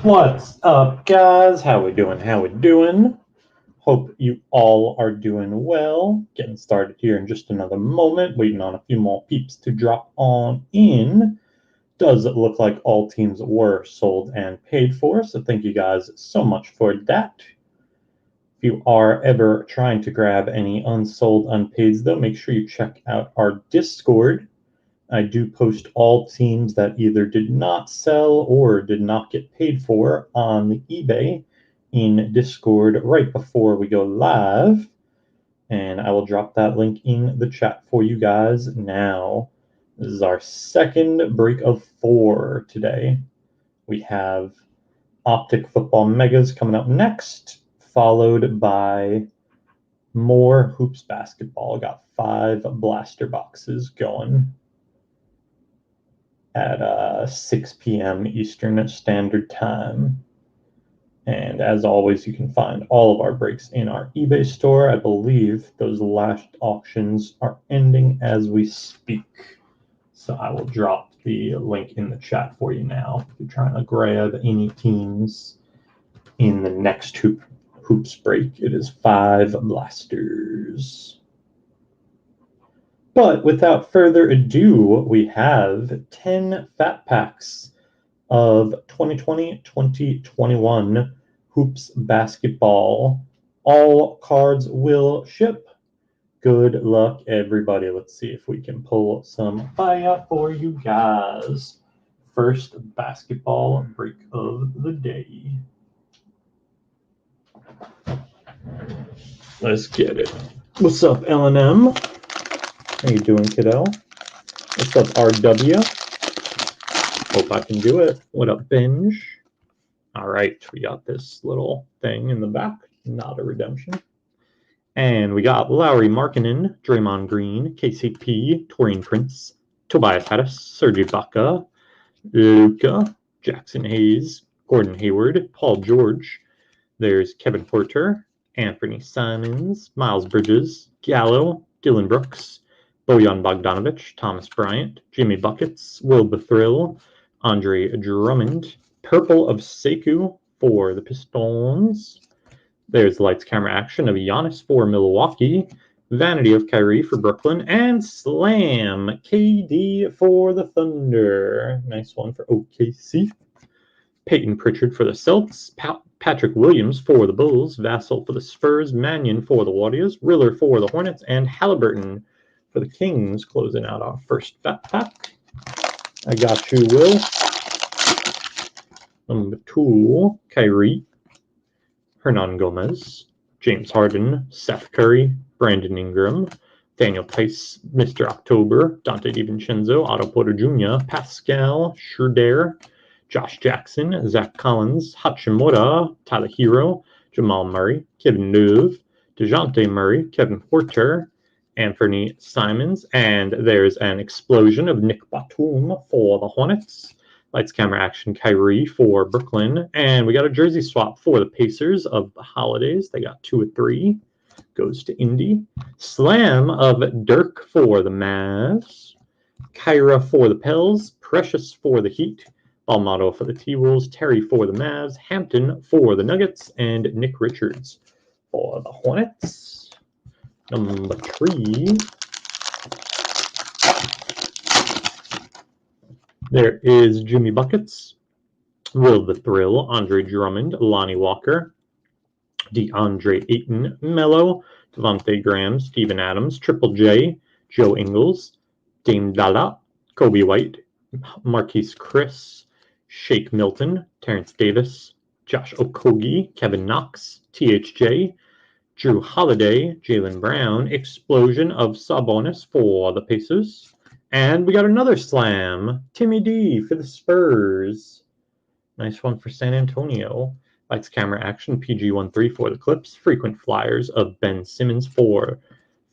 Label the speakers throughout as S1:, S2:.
S1: What's up, guys? How we doing? Hope you all are doing well. Getting started here in just another moment. Waiting on a few more peeps to drop on in. Does it look like all teams were sold and paid for? So thank you guys so much for that. If you are ever trying to grab any unsold unpaids, though, make sure you check out our Discord. I do post all teams that either did not sell or did not get paid for on the eBay in Discord right before we go live. And I will drop that link in the chat for you guys now. This is our second break of 4 today. We have Optic Football Megas coming up next, followed by more Hoops Basketball. Got 5 blaster boxes going at 6 p.m. Eastern Standard Time. And as always, you can find all of our breaks in our eBay store. I believe those last auctions are ending as we speak. So I will drop the link in the chat for you now if you're trying to grab any teams in the next hoops break. It is 5 blasters. But without further ado, we have 10 fat packs of 2020-2021 Hoops Basketball. All cards will ship. Good luck, everybody. Let's see if we can pull some fire for you guys. First basketball break of the day. Let's get it. What's up, L&M? How you doing, kiddo? What's up, RW? Hope I can do it. What up, Binge? All right, we got this little thing in the back. Not a redemption. And we got Lowry Markkanen, Draymond Green, KCP, Taurean Prince, Tobias Harris, Serge Ibaka, Luka, Jackson Hayes, Gordon Hayward, Paul George. There's Kevin Porter, Anthony Simons, Miles Bridges, Gallo, Dylan Brooks, Bojan Bogdanovic, Thomas Bryant, Jimmy Buckets, Will Thrill, Andre Drummond, Purple of Sekou for the Pistons. There's Lights Camera Action of Giannis for Milwaukee, Vanity of Kyrie for Brooklyn, and Slam KD for the Thunder. Nice one for OKC. Peyton Pritchard for the Celtics, Patrick Williams for the Bulls, Vassell for the Spurs, Mannion for the Warriors, Riller for the Hornets, and Halliburton for the Kings, closing out our first fat pack. I got you, Will. Number 2, Kyrie, Hernan Gomez, James Harden, Seth Curry, Brandon Ingram, Daniel Tice, Mr. October, Dante DiVincenzo, Otto Porter Jr., Pascal Schroeder, Josh Jackson, Zach Collins, Hachimura, Tyler Hero, Jamal Murray, Kevin Love, DeJounte Murray, Kevin Porter, Anthony Simons, and there's an explosion of Nick Batum for the Hornets. Lights, Camera, Action, Kyrie for Brooklyn. And we got a jersey swap for the Pacers of the Holidays. They got 2 of 3. Goes to Indy. Slam of Dirk for the Mavs. Kyra for the Pels. Precious for the Heat. Balmato for the T-Wolves. Terry for the Mavs. Hampton for the Nuggets. And Nick Richards for the Hornets. Number 3. There is Jimmy Buckets, Will the Thrill, Andre Drummond, Lonnie Walker, DeAndre Ayton, Mello, Devontae Graham, Steven Adams, Triple J, Joe Ingles, Dame Dalla, Kobe White, Marquise Chris, Shake Milton, Terrence Davis, Josh Okogie, Kevin Knox, THJ, Drew Holiday, Jaylen Brown, explosion of Sabonis for the Pacers. And we got another slam. Timmy D for the Spurs. Nice one for San Antonio. Lights, Camera, Action, PG-13 for the Clips. Frequent Flyers of Ben Simmons for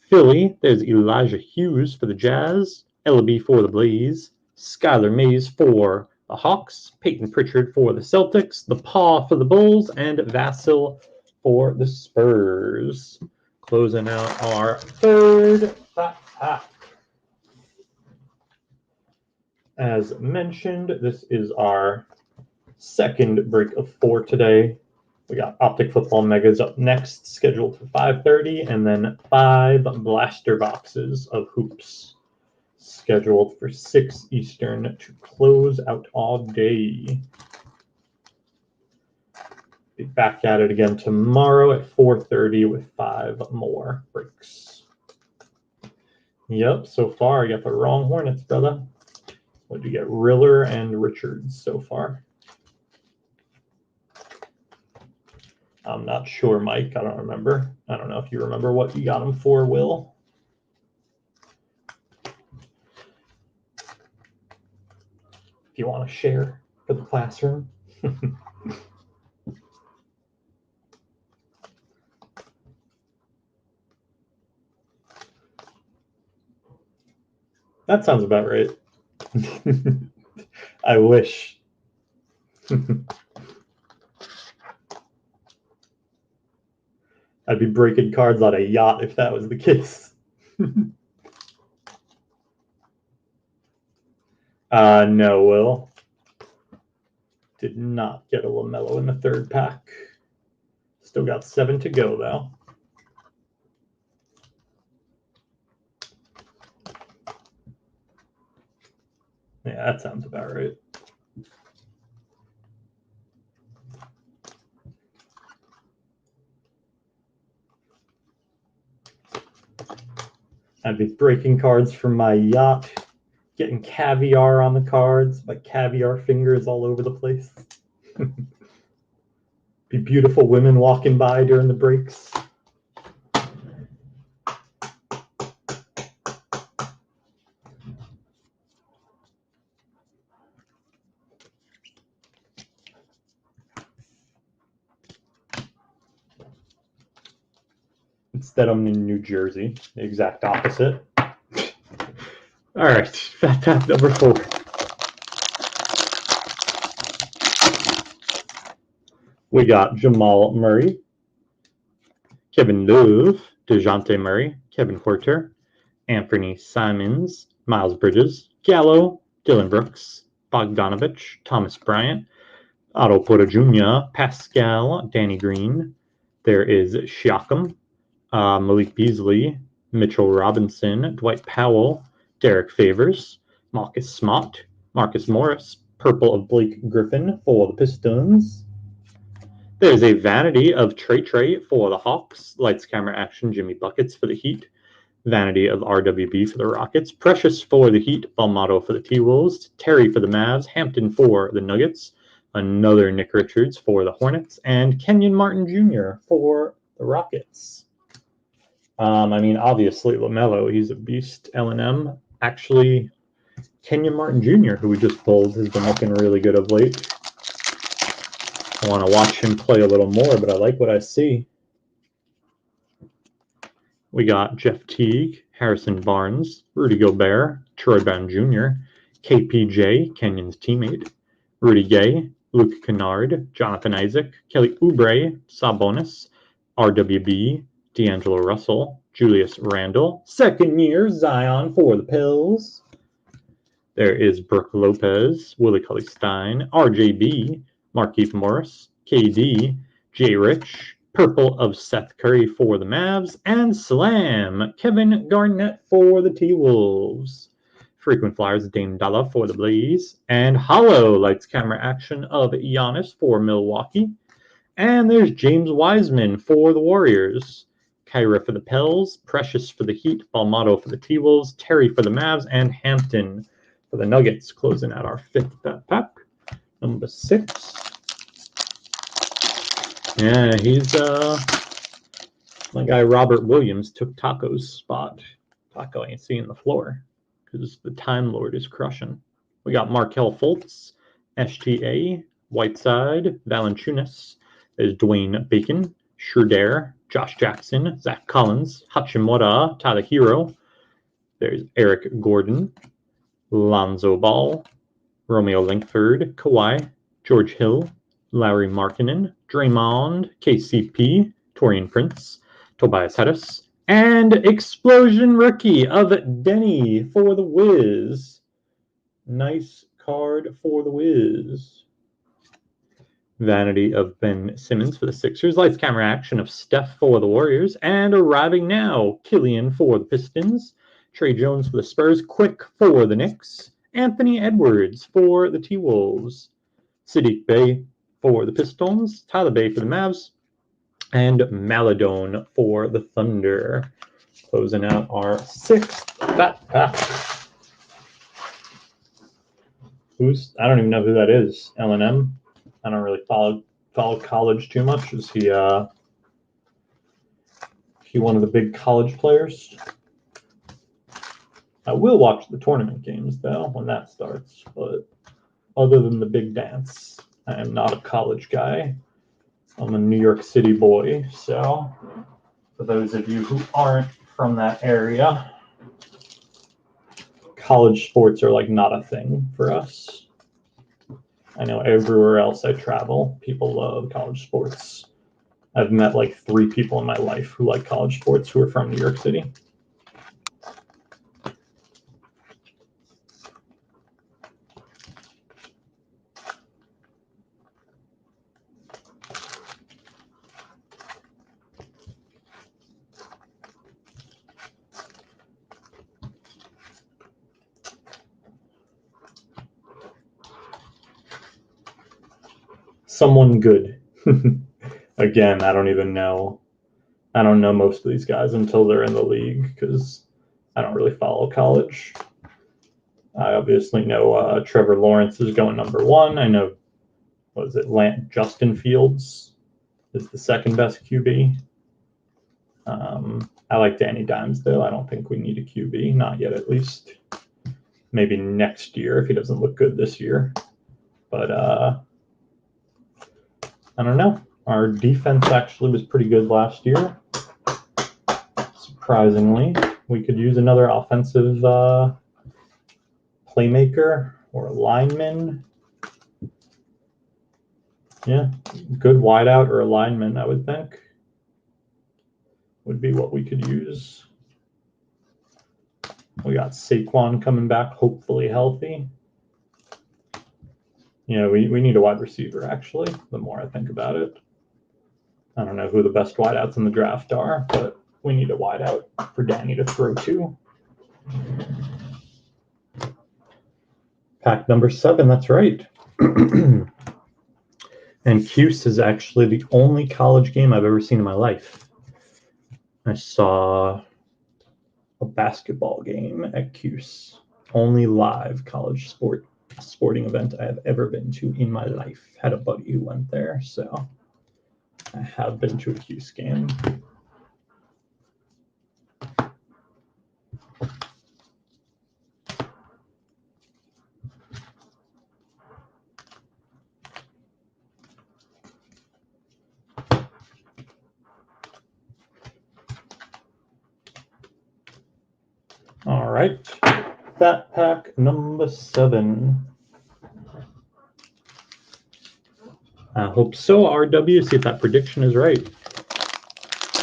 S1: Philly. There's Elijah Hughes for the Jazz. LB for the Blaze. Skylar Mays for the Hawks. Peyton Pritchard for the Celtics. The Paw for the Bulls. And Vassell for the Spurs. Closing out our third fat pack. As mentioned, this is our Second break of 4 today. We got Optic Football Megas up next, scheduled for 5:30, and then 5 blaster boxes of hoops, scheduled for 6 Eastern to close out all day. Be back at it again tomorrow at 4:30 with 5 more breaks. Yep, so far I got the wrong Hornets, brother. What'd you get? Riller and Richards so far. I'm not sure, Mike. I don't remember. I don't know if you remember what you got them for, Will. If you want to share for the classroom. That sounds about right. I wish. I'd be breaking cards on a yacht if that was the case. No, Will. Did not get a LaMelo in the third pack. Still got 7 to go, though. Yeah, that sounds about right. I'd be breaking cards from my yacht, getting caviar on the cards, my caviar fingers all over the place. Be beautiful women walking by during the breaks. Instead, I'm in New Jersey, the exact opposite. All right, fat pack number 4. We got Jamal Murray, Kevin Love, DeJounte Murray, Kevin Porter, Anthony Simons, Miles Bridges, Gallo, Dylan Brooks, Bogdanovich, Thomas Bryant, Otto Porter Jr., Pascal, Danny Green. There is Siakam, Malik Beasley, Mitchell Robinson, Dwight Powell, Derek Favors, Marcus Smart, Marcus Morris, purple of Blake Griffin for the Pistons. There's a vanity of Trey for the Hawks, lights, camera, action, Jimmy Buckets for the Heat, vanity of RWB for the Rockets, Precious for the Heat, Balmato for the T-Wolves, Terry for the Mavs, Hampton for the Nuggets, another Nick Richards for the Hornets, and Kenyon Martin Jr. for the Rockets. I mean, obviously, LaMelo, he's a beast. L&M, actually, Kenyon Martin Jr., who we just pulled, has been looking really good of late. I want to watch him play a little more, but I like what I see. We got Jeff Teague, Harrison Barnes, Rudy Gobert, Troy Brown Jr., KPJ, Kenyon's teammate, Rudy Gay, Luke Kennard, Jonathan Isaac, Kelly Oubre, Sabonis, RWB, D'Angelo Russell, Julius Randle, second year Zion for the Pills. There is Brooke Lopez, Willie Cauley-Stein, RJB, Markieff Morris, KD, Jay Rich, purple of Seth Curry for the Mavs, and Slam, Kevin Garnett for the T-Wolves. Frequent Flyers, Dame Dalla for the Blaze, and hollow lights, camera, action of Giannis for Milwaukee. And there's James Wiseman for the Warriors. Kyra for the Pels, Precious for the Heat, Balmato for the T-Wolves, Terry for the Mavs, and Hampton for the Nuggets, closing out our 5th pack. Number 6. Yeah, he's my guy Robert Williams took Taco's spot. Taco ain't seeing the floor because the Time Lord is crushing. We got Markelle Fultz, STA, Whiteside, Valanciunas. There's Dwayne Bacon, Schroeder, Josh Jackson, Zach Collins, Hachimura, Tyler Hero. There's Eric Gordon, Lonzo Ball, Romeo Langford, Kawhi, George Hill, Larry Markkinen, Draymond, KCP, Torian Prince, Tobias Harris, and Explosion Rookie of Denny for the Wiz. Nice card for the Wiz. Vanity of Ben Simmons for the Sixers. Lights, camera, action of Steph for the Warriors. And arriving now, Killian for the Pistons. Trey Jones for the Spurs. Quick for the Knicks. Anthony Edwards for the T-Wolves. Sadiq Bey for the Pistons. Tyler Bey for the Mavs. And Maladone for the Thunder. Closing out our 6th Fat Pack. I don't even know who that is. L&M. I don't really follow college too much. Is he one of the big college players? I will watch the tournament games though when that starts, but other than the big dance, I am not a college guy. I'm a New York City boy, so for those of you who aren't from that area, college sports are like not a thing for us. I know everywhere else I travel, people love college sports. I've met like 3 people in my life who like college sports who are from New York City. Someone good. Again, I don't even know. I don't know most of these guys until they're in the league because I don't really follow college. I obviously know Trevor Lawrence is going number 1. I know, Justin Fields is the 2nd best QB. I like Danny Dimes, though. I don't think we need a QB. Not yet, at least. Maybe next year if he doesn't look good this year. But I don't know. Our defense actually was pretty good last year. Surprisingly, we could use another offensive playmaker or a lineman. Yeah, good wideout or a lineman, I would think, would be what we could use. We got Saquon coming back, hopefully healthy. We need a wide receiver, actually, the more I think about it. I don't know who the best wideouts in the draft are, but we need a wideout for Danny to throw to. Pack number 7, that's right. And Cuse is actually the only college game I've ever seen in my life. I saw a basketball game at Cuse. Only live college sporting event I have ever been to in my life. Had a buddy who went there, so I have been to a Cuse game. All right, Fat Pack number 7. I hope so, RW. See if that prediction is right.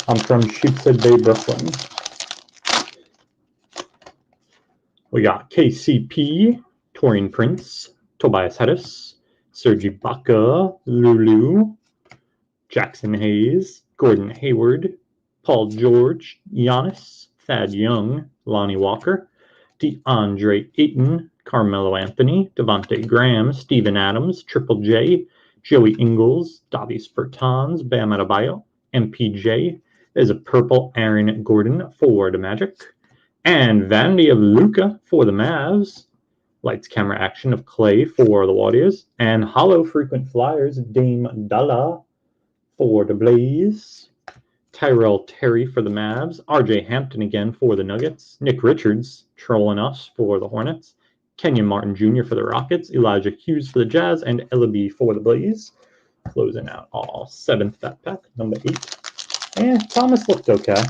S1: I'm from Sheepshead Bay, Brooklyn. We got KCP, Taurean Prince, Tobias Harris, Serge Ibaka, Lulu, Jackson Hayes, Gordon Hayward, Paul George, Giannis, Thad Young, Lonnie Walker, DeAndre Ayton, Carmelo Anthony, Devontae Graham, Steven Adams, Triple J, Joey Ingles, Davis Bertans, Bam Adebayo, MPJ. There's a purple Aaron Gordon for the Magic. And Vanity of Luka for the Mavs. Lights, camera, action of Clay for the Warriors. And hollow frequent flyers, Dame Dalla for the Blaze. Tyrell Terry for the Mavs. RJ Hampton again for the Nuggets. Nick Richards trolling us for the Hornets. Kenyon Martin Jr. for the Rockets. Elijah Hughes for the Jazz. And Ellaby for the Blaze. Closing out all 7th Fat Pack, number 8. Thomas looked okay.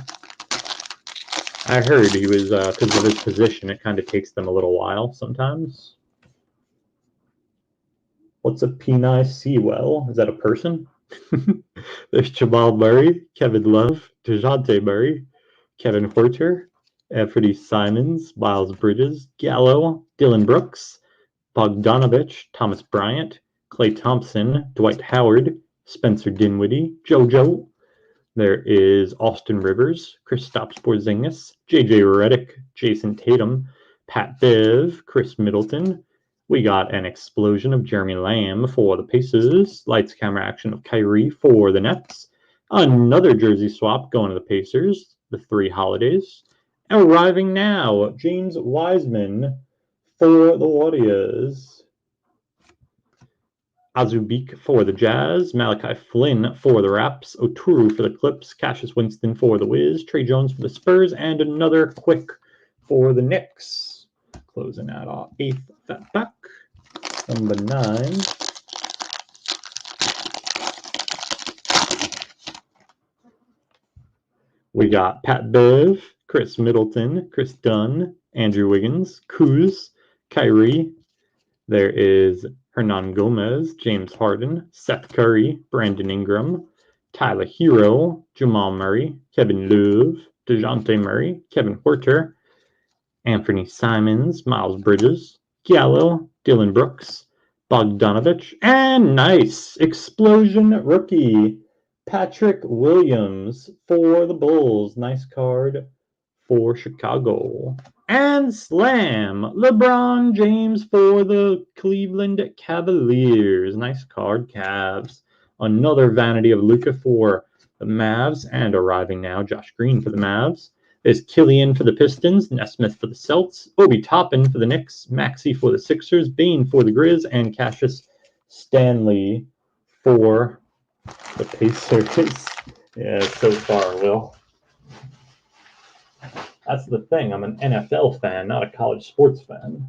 S1: I heard he was, because of his position, it kind of takes them a little while sometimes. What's a Peni Sewell? Is that a person? There's Jamal Murray, Kevin Love, DeJounte Murray, Kevin Huerter, Anthony Simons, Miles Bridges, Gallo, Dylan Brooks, Bogdanovich, Thomas Bryant, Klay Thompson, Dwight Howard, Spencer Dinwiddie, JoJo. There is Austin Rivers, Kristaps Porzingis, JJ Redick, Jason Tatum, Pat Bev, Chris Middleton. We got an explosion of Jeremy Lamb for the Pacers. Lights, camera, action of Kyrie for the Nets. Another jersey swap going to the Pacers. The 3 holidays. Arriving now, James Wiseman for the Warriors. Azubik for the Jazz, Malachi Flynn for the Raps, Oturu for the Clips, Cassius Winston for the Wiz, Trey Jones for the Spurs, and another quick for the Knicks. Closing out our 8th fat pack. Number 9. We got Pat Bev, Chris Middleton, Chris Dunn, Andrew Wiggins, Kuz, Kyrie. There is Hernan Gomez, James Harden, Seth Curry, Brandon Ingram, Tyler Hero, Jamal Murray, Kevin Love, DeJounte Murray, Kevin Huerter, Anthony Simons, Miles Bridges, Gallo, Dylan Brooks, Bogdanovich, and nice explosion rookie, Patrick Williams for the Bulls. Nice card for Chicago. And slam, LeBron James for the Cleveland Cavaliers. Nice card, Cavs. Another vanity of Luka for the Mavs. And arriving now, Josh Green for the Mavs. There's Killian for the Pistons, Nesmith for the Celts, Obi Toppin for the Knicks, Maxey for the Sixers, Bane for the Grizz, and Cassius Stanley for the Pacers. Yeah, so far, Will. That's the thing. I'm an NFL fan, not a college sports fan.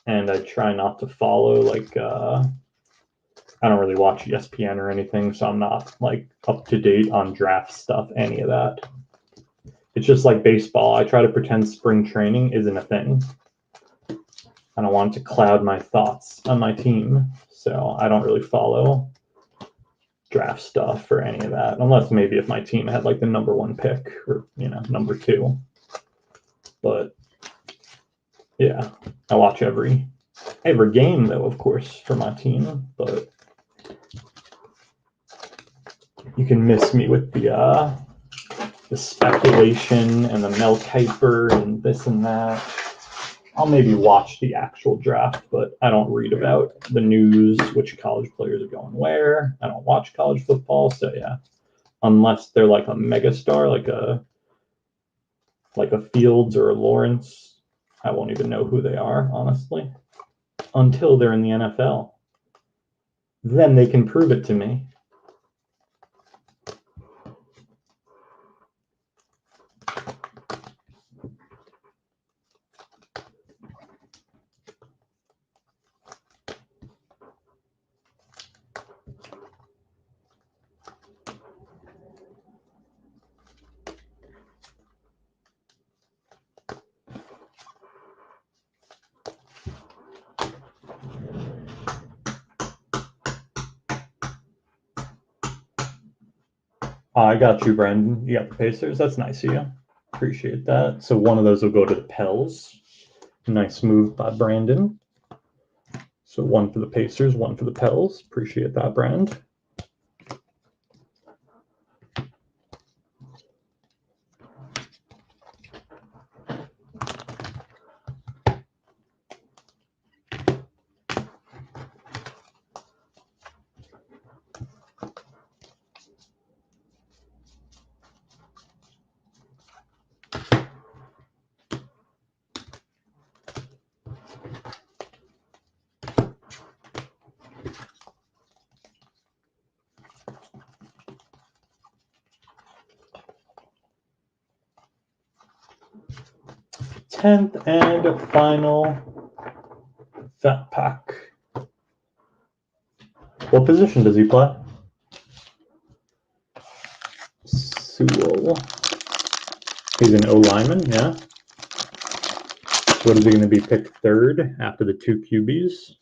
S1: And I try not to follow, like, I don't really watch ESPN or anything, so I'm not, like, up to date on draft stuff, any of that. It's just like baseball. I try to pretend spring training isn't a thing. I don't want it to cloud my thoughts on my team, so I don't really follow draft stuff or any of that, unless maybe if my team had like the number 1 pick or, you know, number 2. But yeah, I watch every game though, of course, for my team. But you can miss me with the speculation and the Mel Kiper and this and that. I'll maybe watch the actual draft, but I don't read about the news, which college players are going where. I don't watch college football, so yeah. Unless they're like a megastar, like a Fields or a Lawrence, I won't even know who they are, honestly, until they're in the NFL. Then they can prove it to me. I got you, Brandon. You got the Pacers. That's nice of you. Appreciate that. So one of those will go to the Pels. Nice move by Brandon. So 1 for the Pacers, 1 for the Pels. Appreciate that, Brand. Tenth and final fat pack. What position does he play? Sewell. He's an O-lineman, yeah. What is he going to be picked 3rd after the 2 QBs?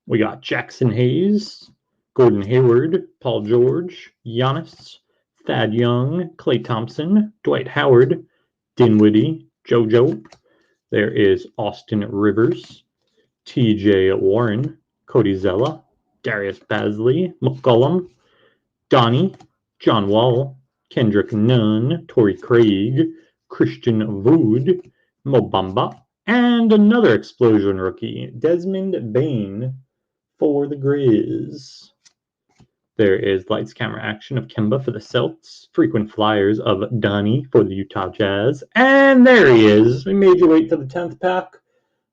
S1: We got Jackson Hayes, Gordon Hayward, Paul George, Giannis, Thad Young, Klay Thompson, Dwight Howard, Dinwiddie, JoJo. There is Austin Rivers, TJ Warren, Cody Zella, Darius Basley, McCollum, Donnie, John Wall, Kendrick Nunn, Torrey Craig, Christian Wood, Mo Bamba, and another explosion rookie, Desmond Bain for the Grizz. There is Lights, Camera, Action of Kemba for the Celts, Frequent Flyers of Donnie for the Utah Jazz, and there he is. We made you wait to the 10th pack,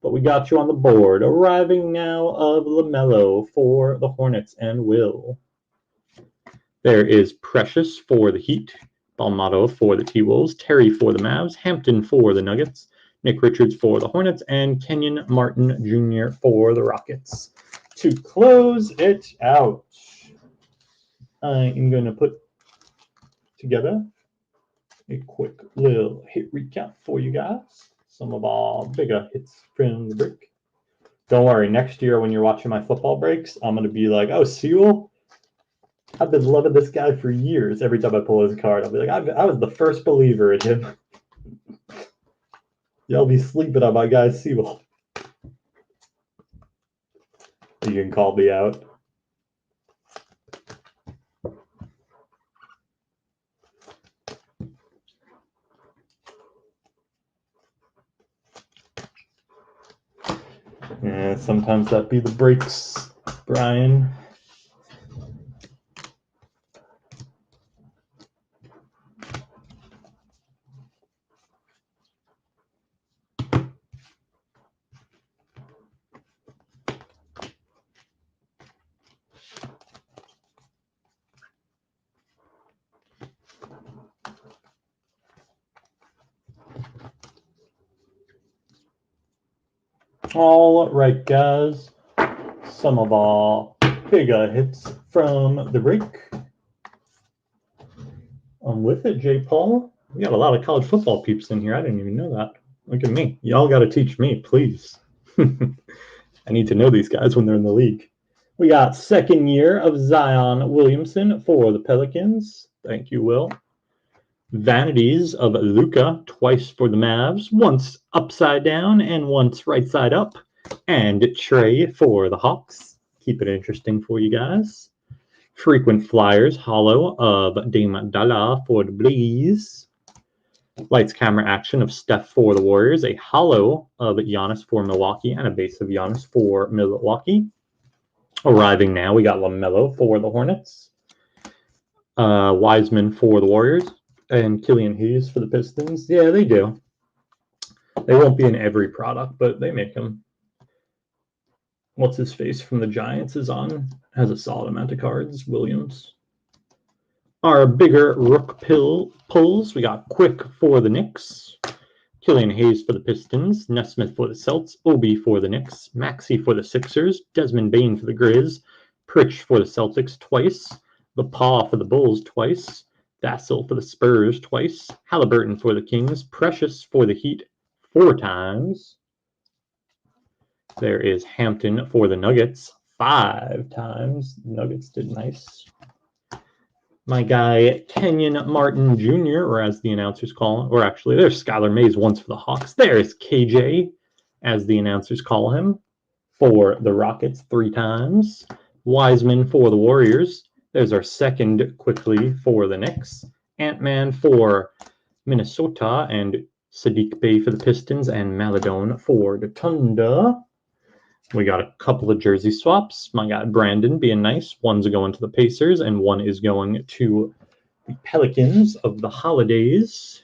S1: but we got you on the board. Arriving now of LaMelo for the Hornets and Will. There is Precious for the Heat, Balmato for the T-Wolves, Terry for the Mavs, Hampton for the Nuggets, Nick Richards for the Hornets, and Kenyon Martin Jr. for the Rockets. To close it out, I am going to put together a quick little hit recap for you guys. Some of our bigger hits from the break. Don't worry, next year when you're watching my football breaks, I'm going to be like, oh, Sewell, I've been loving this guy for years. Every time I pull his card, I'll be like, I was the first believer in him. Y'all be sleeping on my guy Sewell. You can call me out. Yeah, sometimes that be the breaks, Brian. All right, guys. Some of our bigger hits from the break. I'm with it, J. Paul. We got a lot of college football peeps in here. I didn't even know that. Look at me. Y'all got to teach me, please. I need to know these guys when they're in the league. We got second year of Zion Williamson for the Pelicans. Thank you, Will. Vanities of Luka, twice for the Mavs, once upside down and once right side up. And Trey for the Hawks. Keep it interesting for you guys. Frequent Flyers, hollow of Dame Dalla for the Blaze. Lights, Camera, Action of Steph for the Warriors. A hollow of Giannis for Milwaukee and a base of Giannis for Milwaukee. Arriving now, we got LaMelo for the Hornets. Wiseman for the Warriors. And Killian Hayes for the Pistons. Yeah, they do. They won't be in every product, but they make them. What's his face from the Giants has a solid amount of cards. Williams. Our bigger rook pulls. We got Quick for the Knicks. Killian Hayes for the Pistons. Nesmith for the Celts. Obi for the Knicks. Maxey for the Sixers. Desmond Bain for the Grizz. Pritch for the Celtics twice. The Paw for the Bulls twice. Vassell for the Spurs twice. Halliburton for the Kings. Precious for the Heat 4 times. There is Hampton for the Nuggets 5 times. Nuggets did nice. My guy Kenyon Martin Jr., or as the announcers call him, or actually there's Skylar Mays once for the Hawks. There's KJ, as the announcers call him, for the Rockets 3 times. Wiseman for the Warriors. There's our second quickly for the Knicks. Ant-Man for Minnesota, and Sadiq Bey for the Pistons, and Maladone for the Thunder. We got a couple of jersey swaps. My guy Brandon being nice. One's going to the Pacers, and one is going to the Pelicans of the holidays.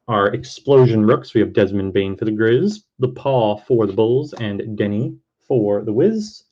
S1: Our explosion rooks, we have Desmond Bain for the Grizz, the Paw for the Bulls, and Denny for the Wiz.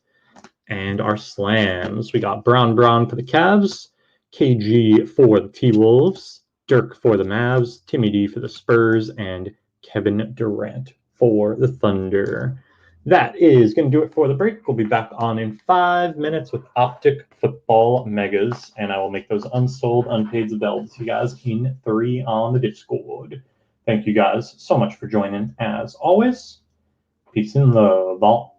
S1: And our slams, we got Brown for the Cavs, KG for the T-Wolves, Dirk for the Mavs, Timmy D for the Spurs, and Kevin Durant for the Thunder. That is going to do it for the break. We'll be back on in 5 minutes with Optic Football Megas, and I will make those unsold, unpaid available to you guys in 3 on the Discord. Thank you guys so much for joining, as always. Peace and love, all.